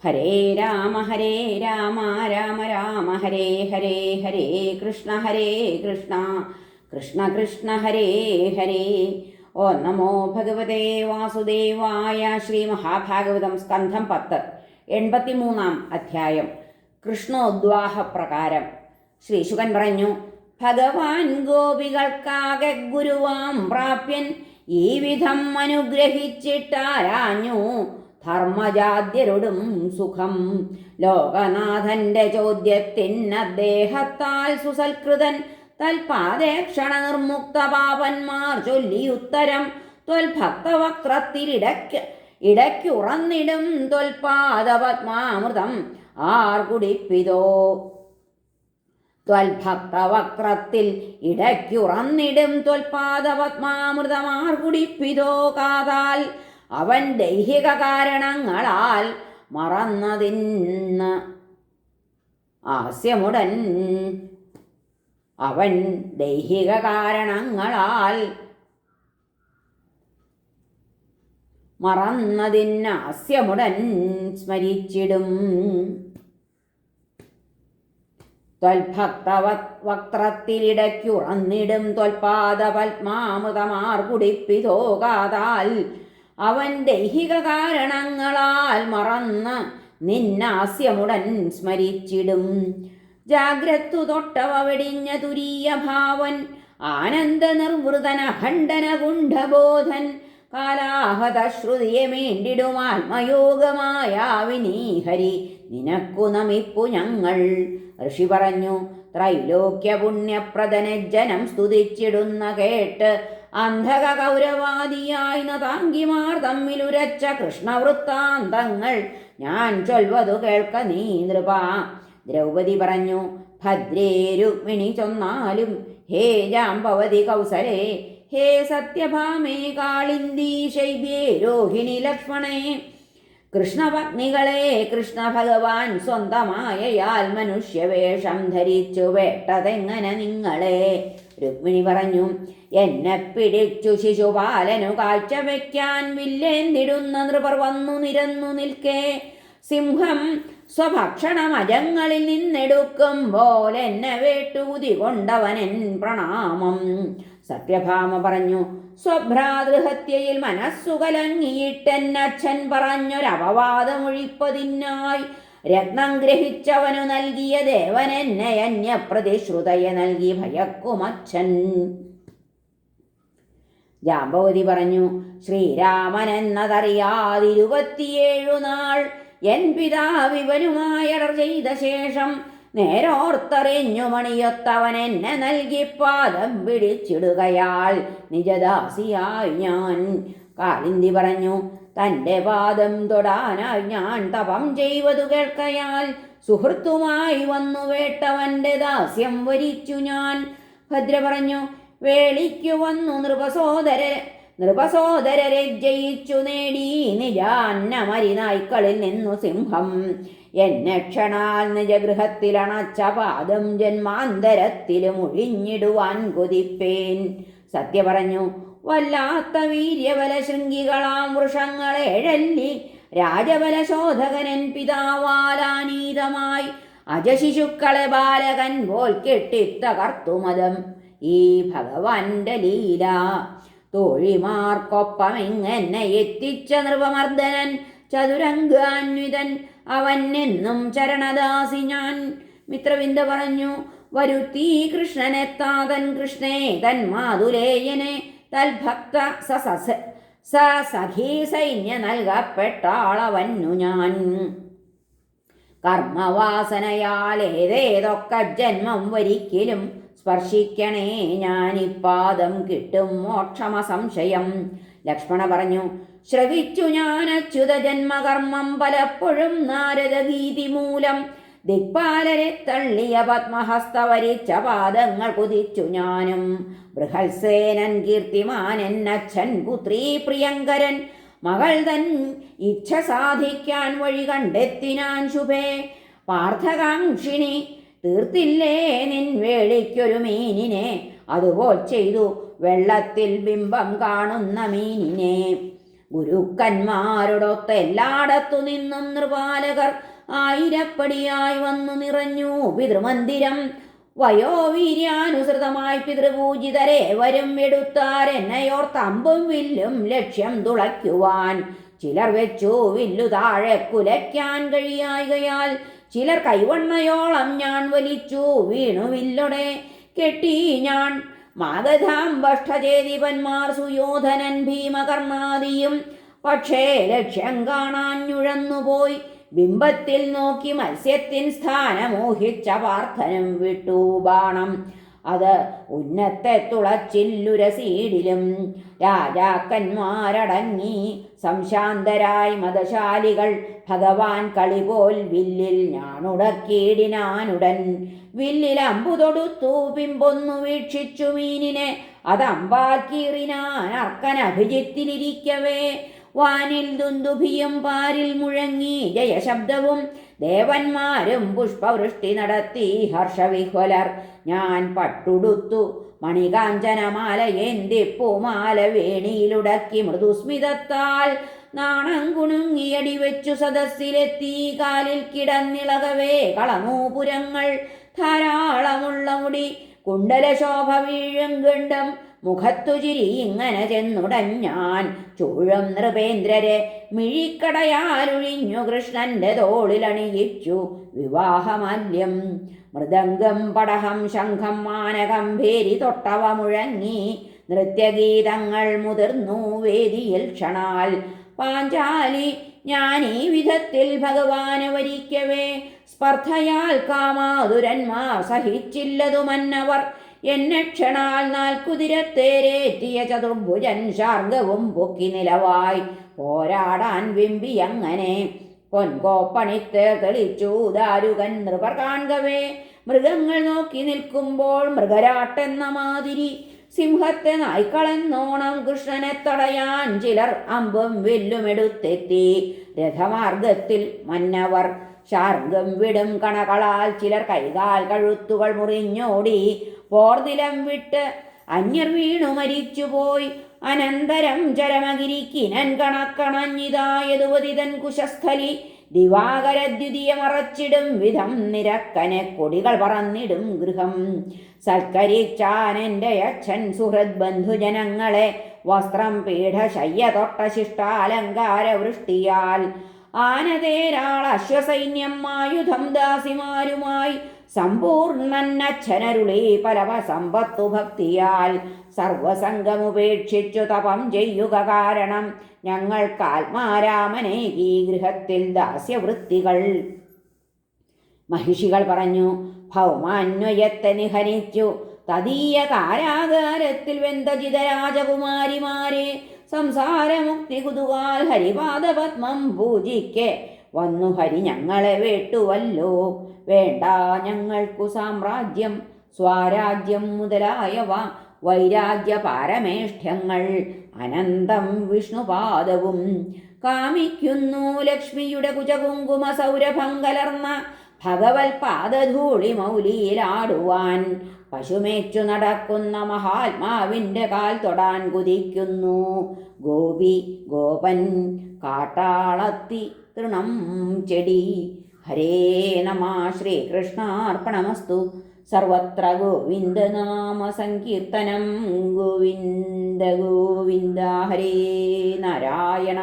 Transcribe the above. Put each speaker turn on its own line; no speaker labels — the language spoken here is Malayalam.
ഹരേ രാമ രാമ രാമ ഹരേ ഹരേ, ഹരേ കൃഷ്ണ കൃഷ്ണ കൃഷ്ണ ഹരേ ഹരേ. ഓ നമോ ഭഗവതേ വാസുദേവായ. ശ്രീ മഹാഭാഗവതം സ്കന്ധം 10 83 അധ്യായം. കൃഷ്ണോദ്വാഹ പ്രകാരം. ശ്രീ ശുകൻ പറഞ്ഞു, ഭഗവാൻ ഗോപികൾക്കാകെ ഗുരുവാം പ്രാപ്യൻ ഈ വിധം അനുഗ്രഹിച്ചിട്ടാരാഞ്ഞു ധർമ്മജാദ്യരോടും സുഖം. ലോകനാഥന്റെ ചോദ്യത്തിന് അദ്ദേഹത്താൽ സുസൽകൃതൻ തൽപാദേക്ഷണ നിർമുക്ത പാപന്മാർ ചൊല്ലിയുത്തരം. ഇടയ്ക്കുറന്നിടും ത്വൽപാദപത്മാമൃതം ആർ കുടിപ്പിതോ. ത്വൽഭക്തവക്രത്തിൽ ഇടയ്ക്കുറന്നിടും ത്വൽപാദപത്മാമൃതമാർ കുടിപ്പിതോ. കാതാൽ അവൻ ദൈഹിക കാരണങ്ങളാൽ മറന്നതിന്ന് ആസ്യമുടൻ അവൻ ദൈഹിക കാരണങ്ങളാൽ മറന്നതിന് ആസ്യമുടൻ സ്മരിച്ചിടും. ത്വൽഭക്തവക്രത്തിലിടയ്ക്കുറന്നിടും ത്വൽപാദപത്മാമൃതമാർ കുടിപ്പിതോ. കാതാൽ അവൻ ദൈഹിക കാരണങ്ങളാൽ മറന്ന് നിന്നാസ്യമുടൻ സ്മരിച്ചിടും. ജാഗ്രത്തു തൊട്ടവ വെടിഞ്ഞ തുരീയ ഭാവൻ ആനന്ദ നിർവൃതന ഖണ്ഡന ഗുണ്ഡബോധൻ. കാലാഹത ശ്രുതിയെ മേണ്ടിടും ആത്മയോഗമായ വിനീഹരി നിനക്കു നമിപ്പു ഞങ്ങൾ. ഋഷി പറഞ്ഞു, ത്രൈലോക്യ പുണ്യപ്രദനെ ജനം സ്തുതിച്ചിടുന്ന കേട്ട് അന്ധക കൗരവാദിയായി നതാങ്കിമാർ തമ്മിലുരച്ച കൃഷ്ണവൃത്താന്തങ്ങൾ ഞാൻ ചൊൽവതു കേൾക്ക നീ നൃപ. ദ്രൗപദി പറഞ്ഞു, ഭദ്രേ രുക്മിണി ചൊന്നാലും ഹേ ജാംബവതി കൗസലേ, ഹേ സത്യഭാമേ കാളിന്ദീ ശൈബ്യേ രോഹിണി ലക്ഷ്മണേ. കൃഷ്ണപത്നികളെ കൃഷ്ണ ഭഗവാൻ സ്വന്തമായയാൽ മനുഷ്യവേഷം ധരിച്ചു വേട്ടതെങ്ങനെ നിങ്ങളെ. രുക്മിണി പറഞ്ഞു, എന്നെ പിടിച്ചു ശിശുപാലനു കാഴ്ചവെക്കാൻ വില്ലേന്തിടുന്ന നൃപർ വന്നു നിരന്നു നിൽക്കേ. സിംഹം സ്വഭക്ഷണമജങ്ങളിൽ നിന്നെടുക്കുമ്പോൾ എന്നെ വേട്ടുകുതി കൊണ്ടവനൻ പ്രണാമം. സത്യഭാമ പറഞ്ഞു, സ്വഭ്രാതൃഹത്യയിൽ മനസ്സു കലങ്ങിയിട്ടെന്നച്ഛൻ പറഞ്ഞൊരപവാദമൊഴിപ്പതിനായി രത്നം ഗ്രഹിച്ചവനു നൽകിയ ദേവനെന്നെ അന്യപ്രതിശ്രുതയെ നൽകി ഭയക്കുമച്ഛൻ. ജാമ്പവതി പറഞ്ഞു, ശ്രീരാമൻ എന്നതറിയാതിരുപത്തിയേഴു നാൾ എൻ പിതാവിവനുമായടർ ചെയ്ത ശേഷം നേരോർത്തറിഞ്ഞു മണിയൊത്തവൻ എന്നെ നൽകി പാദം പിടിച്ചിടുകയാൽ നിജദാസിയായി ഞാൻ. കാളിന്തി പറഞ്ഞു, തൻ്റെ പാദം തൊടാനായി ഞാൻ തപം ചെയ്വതു കേൾക്കയാൽ സുഹൃത്തുമായി വന്നു വേട്ടവൻ്റെ ദാസ്യം വരിച്ചു ഞാൻ. ഭദ്ര പറഞ്ഞു, വേളിക്കു വന്നു നൃപസോദരരെ ജയിച്ചു നേടി നിജാന്നമരിനായ്ക്കളിൽ നിന്നു സിംഹം. എന്നെ ക്ഷണാൽ നിജഗൃഹത്തിലണച്ച പാദം ജന്മാന്തരത്തിലും ഒഴിഞ്ഞിടുവാൻ കൊതിപ്പേൻ. സത്യ പറഞ്ഞു, വല്ലാത്ത വീര്യബല ശൃംഗികളാം വൃഷങ്ങളേഴല്ലി രാജബലശോധകനൻ പിതാവാലാനീതമായി അജശിശുക്കളെ ബാലകൻ പോൽ കെട്ടിത്തകർത്തുമതം ഈ ഭഗവാന്റെ ലീല. തോഴിമാർക്കൊപ്പം ഇങ്ങനെ എത്തിച്ച നൃപമർദ്ദനൻ ചതുരംഗാന്വിതൻ അവൻ എന്നും ചരണദാസി ഞാൻ. മിത്രവിന്ദ പറഞ്ഞു, വരുത്തി കൃഷ്ണനെത്താതൻ കൃഷ്ണേ തൻ മാതുലേയനെ തൽഭക്ത സഖീ സൈന്യ നൽകപ്പെട്ടാളവന്നു ഞാൻ. കർമ്മവാസനയാൽ ഏതേതൊക്കെ ജന്മം വരിക്കലും സ്പർശിക്കണേ ഞാനിപ്പാദം കിട്ടും മോക്ഷമസംശയം. ലക്ഷ്മണ പറഞ്ഞു, ശ്രവിച്ചു ഞാൻ അച്യുത ജന്മകർമ്മം പലപ്പോഴും നാരദഗീതി മൂലം. ദിക്പാലരെ തള്ളിയ പത്മഹസ്തവരിച്ച പാദങ്ങൾ കുതിച്ചു ഞാനും. ബൃഹത്സേനൻ കീർത്തിമാനൻ അച്ഛൻ പുത്രീ പ്രിയങ്കരൻ മകൾ തൻ ഇച്ഛ സാധിക്കാൻ വഴി കണ്ടെത്തിനാൻ ശുഭേ. പാർത്ഥകാംക്ഷിണി തീർത്തില്ലേ നിൻ വേളിക്കൊരു മീനിനെ, അതുപോൽ ചെയ്തു വെള്ളത്തിൽ ബിംബം കാണുന്ന മീനിനെ. ഗുരുക്കന്മാരോടൊത്ത് എല്ലായിടത്തു നിന്നും നൃപാലകർ ആയിരപ്പടിയായി വന്നു നിറഞ്ഞു പിതൃമന്ദിരം. വയോവീര്യാനുസൃതമായി പിതൃപൂജിതരെ വരും എടുത്താരെന്നയോർത്തമ്പും വില്ലും ലക്ഷ്യം തുളയ്ക്കുവാൻ. ചിലർ വെച്ചു വില്ലു താഴെ കുലയ്ക്കാൻ കഴിയായകയാൽ ചിലർ കൈവണ്ണയോളം ഞാൻ വലിച്ചു വീണു വില്ലൊടെ കെട്ടി ഞാൻ. മാഗധാംബഷ്ഠചേതിപന്മാർ സുയോധനൻ ഭീമകർണാദിയും പക്ഷേ ലക്ഷ്യം കാണാൻ ഞുഴന്നുപോയി. ബിംബത്തിൽ നോക്കി മത്സ്യത്തിൻ സ്ഥാനമോഹിച്ച പാർത്ഥനും വിട്ടു ബാണം. അത് ഉന്നത്തെ തുളച്ചില്ലുരസീടിലും രാജാക്കന്മാരടങ്ങി സംശാന്തരായി മതശാലികൾ. ഭഗവാൻ കളിപോൽ വില്ലിൽ ഞാനുടക്കിയിടിനാനുടൻ. വില്ലിൽ അമ്പു തൊടുത്തു പിമ്പൊന്നു വീക്ഷിച്ചു മീനിനെ. അതമ്പാക്കീറിനാൻ അർക്കനഭിജിത്തിലിരിക്കവേ. വാനിൽ ദുന്ദുഭിയും പാരിൽ മുഴങ്ങി ജയശബ്ദവും. ദേവന്മാരും പുഷ്പവൃഷ്ടി നടത്തി ഹർഷവിഹ്വലർ. ഞാൻ പട്ടുടുത്തു മണികാഞ്ചനമാല ഏന്തി പൂമാല വേണിയിലുടക്കി മൃദുസ്മിതത്താൽ നാണം കുണുങ്ങിയടി വെച്ചു സദസ്സിലെത്തി. കാലിൽ കിടന്നിളകവേ കളനൂപുരങ്ങൾ ധാരാളമുള്ള മുടി കുണ്ടലശോഭ വീഴും ഗണ്ഡം. മുഖത്തു ചിരി ഇങ്ങനെ ചെന്നുടഞ്ഞാൻ ചൂഴും നൃപേന്ദ്രരെ മിഴിക്കടയാലൊഴിഞ്ഞു കൃഷ്ണന്റെ തോളിലണിയിച്ചു വിവാഹമാല്യം. മൃദംഗം പടഹം ശംഖം മാനകം ഭേരി തൊട്ടവ മുഴങ്ങി. നൃത്യഗീതങ്ങൾ മുതിർന്നു വേദിയിൽ ക്ഷണാൽ. പാഞ്ചാലി ഞാൻ ഈ വിധത്തിൽ ഭഗവാനെ വരിക്കവേ സ്പർദ്ധയാൽ കാമാതുരന്മാർ സഹിച്ചില്ലതു മന്നവർ. എന്നെ ക്ഷണാൽ നാൽക്കുതിരത്തേരേറ്റിയ ചതുർഭുജൻ ശാർഗവും പൊക്കി നിലവായി പോരാടാൻ വിമ്പിയങ്ങനെ. പൊൻകോപ്പണിത്തേർ തെളിച്ചു ദാരുകൻ നൃപർ കാൺകവേ. മൃഗങ്ങൾ നോക്കി നിൽക്കുമ്പോൾ മൃഗരാട്ടെന്ന മാതിരി. സിംഹത്തെ നായ്ക്കളെന്നോണം കൃഷ്ണനെ തടയാൻ ചിലർ അമ്പും വില്ലുമെടുത്തെത്തി. രഥമാർഗത്തിൽ മന്നവർ ശാർഗം വിടും കണകളാൽ ചിലർ കൈകാൽ കഴുത്തുകൾ മുറിഞ്ഞോടി. പോർനിലം വിട്ട് അന്യർ വീണു മരിച്ചുപോയി. അനന്തരം ചരമഗിരിക്കിനൻ കണക്കണഞ്ഞിതായതുവതിതൻ കുശസ്ഥലി. ദിവാകരദ്വിതീയ മറച്ചിടും വിധം നിരക്കനെ കൊടികൾ പറന്നിടും ഗൃഹം. സൽക്കരിച്ചാനെൻ്റെ അച്ഛൻ സുഹൃത് ബന്ധുജനങ്ങളെ വസ്ത്രം പീഠശയ്യ തൊട്ട ശിഷ്ടാലങ്കാര വൃഷ്ടിയാൽ. ആനതേരാൾ അശ്വസൈന്യം ആയുധം ദാസിമാരുമായി സമ്പൂർണ്ണന്നച്ഛനരുളി പരമ സമ്പത്തു ഭക്തിയാൽ. സർവസംഗമുപേക്ഷിച്ചു തപം ചെയ്യുക കാരണം ഞങ്ങൾക്കാത്മാരാമനേകീ ഗൃഹത്തിൽ ദാസ്യവൃത്തികൾ. മഹിഷികൾ പറഞ്ഞു ഭൗമാന്വയത്തെ നിഹനിച്ചു തദീയ കാരാകാരത്തിൽ വെന്തജിത രാജകുമാരിമാരെ. സംസാരമുക്തി കുതുകാൽ ഹരിപാദപത്മം പൂജിക്കെ വന്നു ഹരി ഞങ്ങളെ വേട്ടുവല്ലോ. വേണ്ട ഞങ്ങൾക്കു സാമ്രാജ്യം സ്വാരാജ്യം മുതലായവ വൈരാഗ്യ പാരമേഷ്ഠ്യങ്ങൾ അനന്തം വിഷ്ണുപാദവും. കാമിക്കുന്നു ലക്ഷ്മിയുടെ കുജകുങ്കുമ സൗരഭം കലർന്ന ഭഗവത് പാദധൂളി മൗലിയിലാടുവാൻ. പശുമേച്ചു നടക്കുന്ന മഹാത്മാവിൻ്റെ കാൽ തൊടാൻ കുതിക്കുന്നു ഗോപി ഗോപൻ കാട്ടാളത്തി തൃണം ചെടി. ഹരേ നമ ശ്രീകൃഷ്ണാർപ്പണമസ്തു. സർവത്ര ഗോവിന്ദനാമ സങ്കീർത്തനം. ഗോവിന്ദ ഗോവിന്ദ ഹരേ നാരായണ.